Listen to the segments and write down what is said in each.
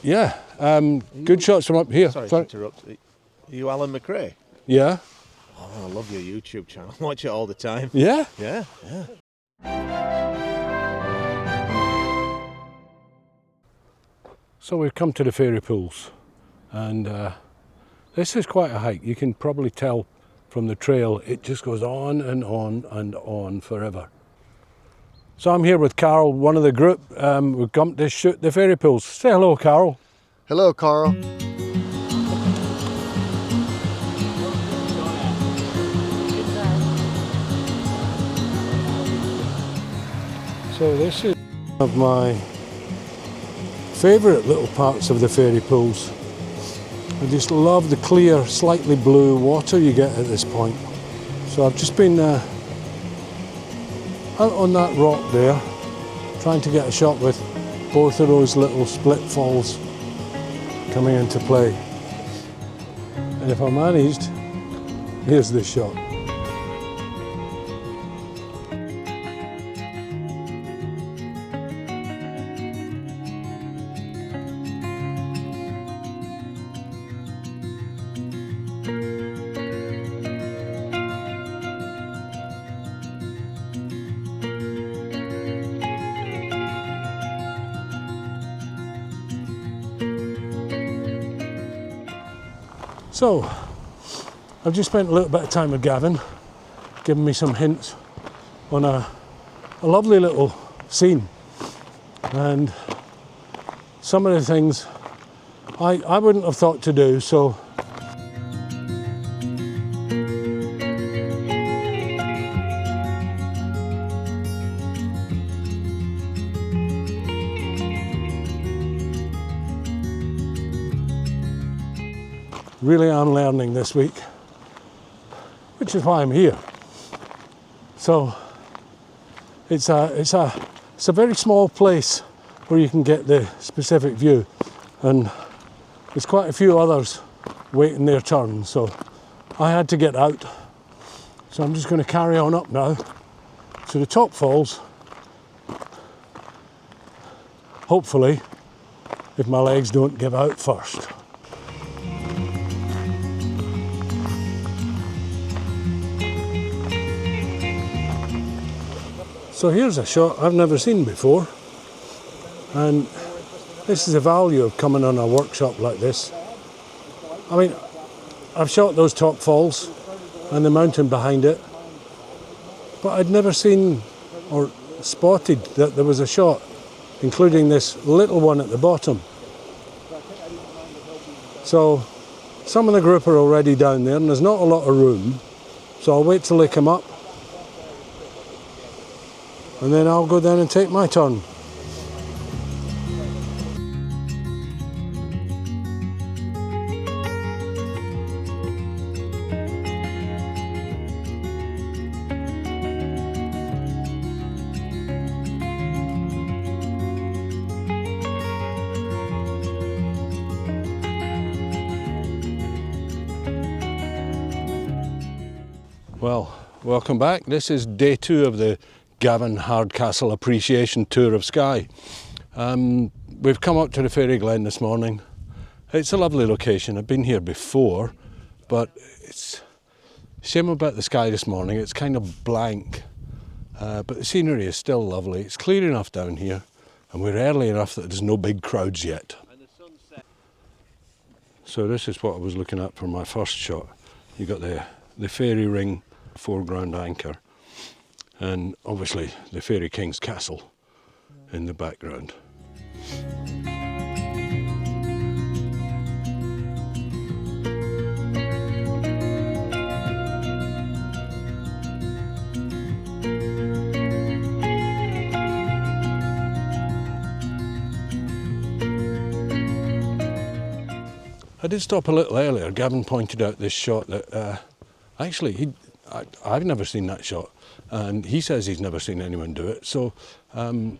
Yeah, good shots from up here. Sorry to interrupt. Are you Alan McRae? Yeah. Oh, I love your YouTube channel. I watch it all the time. Yeah? Yeah. So we've come to the fairy pools, and this is quite a hike. You can probably tell from the trail, it just goes on and on and on forever. So I'm here with Carl, one of the group. We've come to shoot the fairy pools. Say hello, Carl. Hello, Carl. So this is one of my favourite little parts of the fairy pools. I just love the clear, slightly blue water you get at this point. So I've just been out on that rock there, trying to get a shot with both of those little split falls coming into play. And if I managed, here's the shot. So, I've just spent a little bit of time with Gavin, giving me some hints on a lovely little scene. And some of the things I wouldn't have thought to do, so really am learning this week, which is why I'm here. So it's a very small place where you can get the specific view, and there's quite a few others waiting their turn, so I had to get out. So I'm just going to carry on up now to the top falls, hopefully, if my legs don't give out first. So here's a shot I've never seen before, and this is the value of coming on a workshop like this. I mean, I've shot those top falls and the mountain behind it, but I'd never seen or spotted that there was a shot, including this little one at the bottom. So some of the group are already down there and there's not a lot of room, so I'll wait till they come up, and then I'll go down and take my turn. Well, welcome back. This is day 2 of the Gavin Hardcastle Appreciation Tour of Skye. We've come up to the Fairy Glen this morning. It's a lovely location. I've been here before, but it's a shame about the sky this morning. It's kind of blank, but the scenery is still lovely. It's clear enough down here, and we're early enough that there's no big crowds yet. So this is what I was looking at for my first shot. You got the fairy ring foreground anchor, and obviously the Fairy King's castle in the background. I did stop a little earlier. Gavin pointed out this shot that actually I've never seen that shot, and he says he's never seen anyone do it. So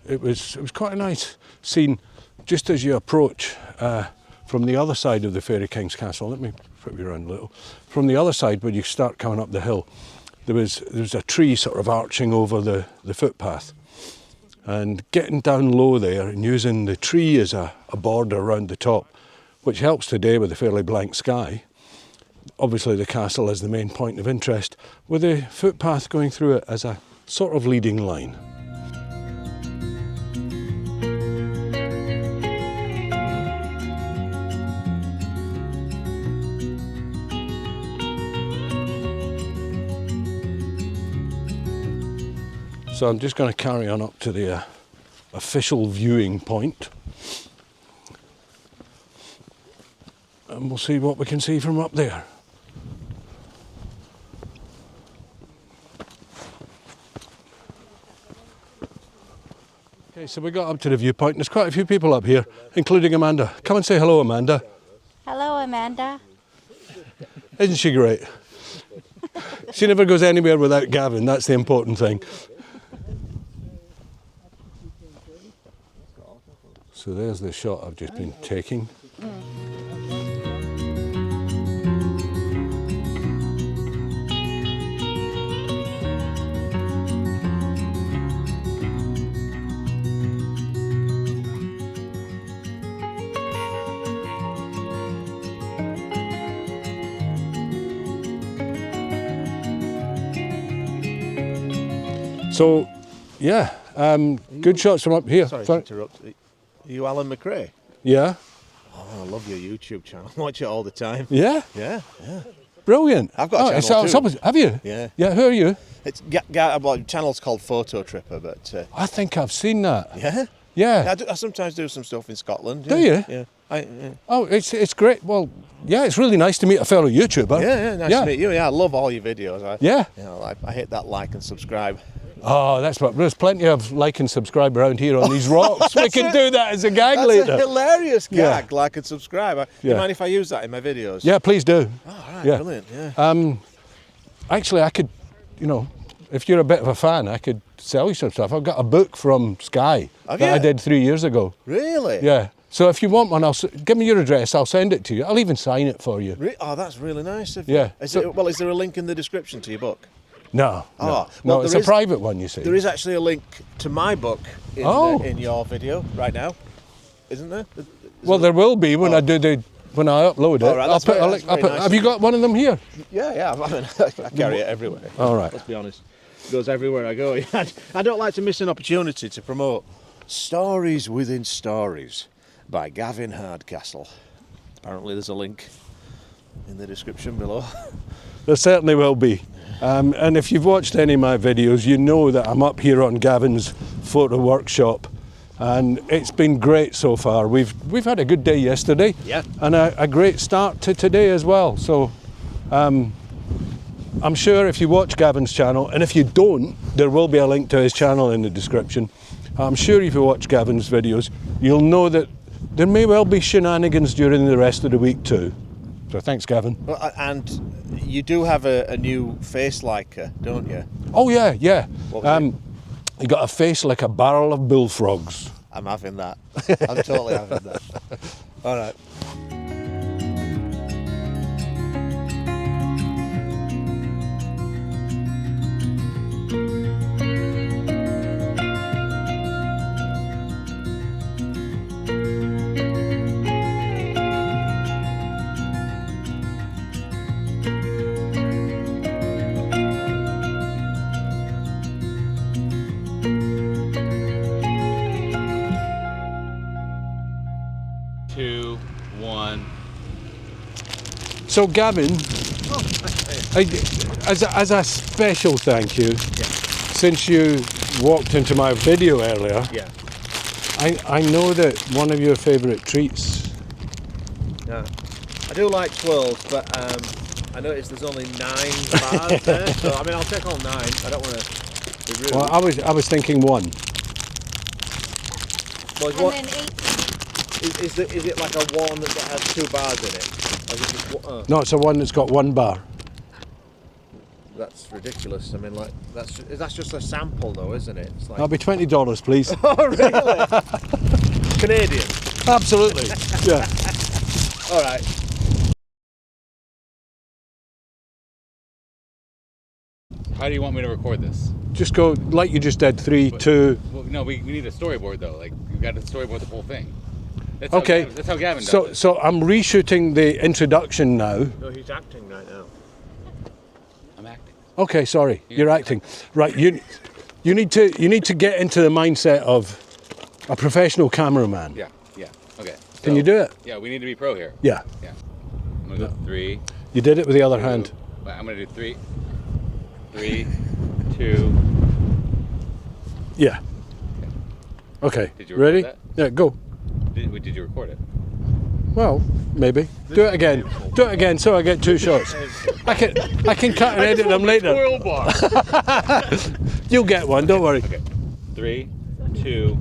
it was quite a nice scene just as you approach from the other side of the Fairy King's castle. Let me flip you around a little. From the other side, when you start coming up the hill, there was a tree sort of arching over the footpath, And getting down low there and using the tree as a border around the top, which helps today with a fairly blank sky. Obviously the castle is the main point of interest, with a footpath going through it as a sort of leading line. So I'm just going to carry on up to the official viewing point, and we'll see what we can see from up there. Okay, so we got up to the viewpoint and there's quite a few people up here, including Amanda. Come and say hello, Amanda. Hello, Amanda. Isn't she great? She never goes anywhere without Gavin, that's the important thing. So there's the shot I've just been taking. So, yeah, good shots from up here. Sorry to interrupt. Are you Alan McRae? Yeah. Oh, I love your YouTube channel. I watch it all the time. Yeah? Yeah. Brilliant. I've got a channel too. Have you? Yeah. Yeah, who are you? It's the channel's called Fototripper, but I think I've seen that. yeah. Yeah. I sometimes do some stuff in Scotland. Do you? Yeah. Oh, it's great. Well, yeah, it's really nice to meet a fellow YouTuber. Yeah, nice to meet you. Yeah, I love all your videos. I hit that like and subscribe. Oh, that's what. There's plenty of like and subscribe around here on these rocks. We can do that as a gag That's later. a hilarious gag, Yeah. like and subscribe. Do you mind if I use that in my videos? Yeah, please do. Oh, right, Yeah. brilliant. Yeah. Actually, I could, if you're a bit of a fan, I could sell you some stuff. I've got a book from Skye Have that I you? did 3 years ago. Really? Yeah. So if you want one, give me your address. I'll send it to you. I'll even sign it for you. Oh, that's really nice of you. Yeah. Is there a link in the description to your book? No. Oh, no, well, it's a private one, you see. There is actually a link to my book in your video right now, isn't there? Well, there will be when I do when I upload it. All right, that's very nice have you got one of them here? Yeah. I mean, I carry it everywhere. All right. Let's be honest. It goes everywhere I go. I don't like to miss an opportunity to promote Stories Within Stories by Gavin Hardcastle. Apparently there's a link in the description below. There certainly will be. And if you've watched any of my videos, you know that I'm up here on Gavin's photo workshop, and it's been great so far. We've had a good day yesterday, Yeah. and a great start to today as well. So I'm sure if you watch Gavin's channel, and if you don't, there will be a link to his channel in the description. I'm sure if you watch Gavin's videos, you'll know that there may well be shenanigans during the rest of the week too. So thanks, Gavin. Well, and you do have a new face liker, don't you? Oh yeah. What was it? You got a face like a barrel of bullfrogs. I'm having that. I'm totally having that. All right. So Gavin, as a special thank you, since you walked into my video earlier, Yeah. I know that one of your favourite treats. Yeah. I do like 12, but I noticed there's only 9 bars there. So I mean, I'll take all 9. I don't want to be rude. Well, I was thinking one. Well, And then 8. is it like a one that has 2 bars in it? Or is it just, No, it's a one that's got 1 bar. that's ridiculous. I mean, like that's just a sample, though, isn't it? It's like, That'll be $20, please. oh, really? Canadian. Absolutely. Yeah. All right. How do you want me to record this? Just go like you just did. 3, 2. Well, no, we need a storyboard though. Like you got to storyboard the whole thing. That's Okay. That's how Gavin does it. So I'm reshooting the introduction now. No, he's acting right now. I'm acting. Okay, sorry, you're acting. Right, you need to get into the mindset of a professional cameraman. Yeah. Okay. Can you do it? Yeah, we need to be pro here. Yeah. Yeah. I'm gonna go 3. You did it with the other hand. I'm gonna do 3, 2. Yeah. Okay. Did you record ready? that? Yeah, go. Did you record it? Well, maybe. Do it again. Do it again so I get 2 shots. I can cut and edit them later. You'll get one, don't worry. Okay. 3, 2.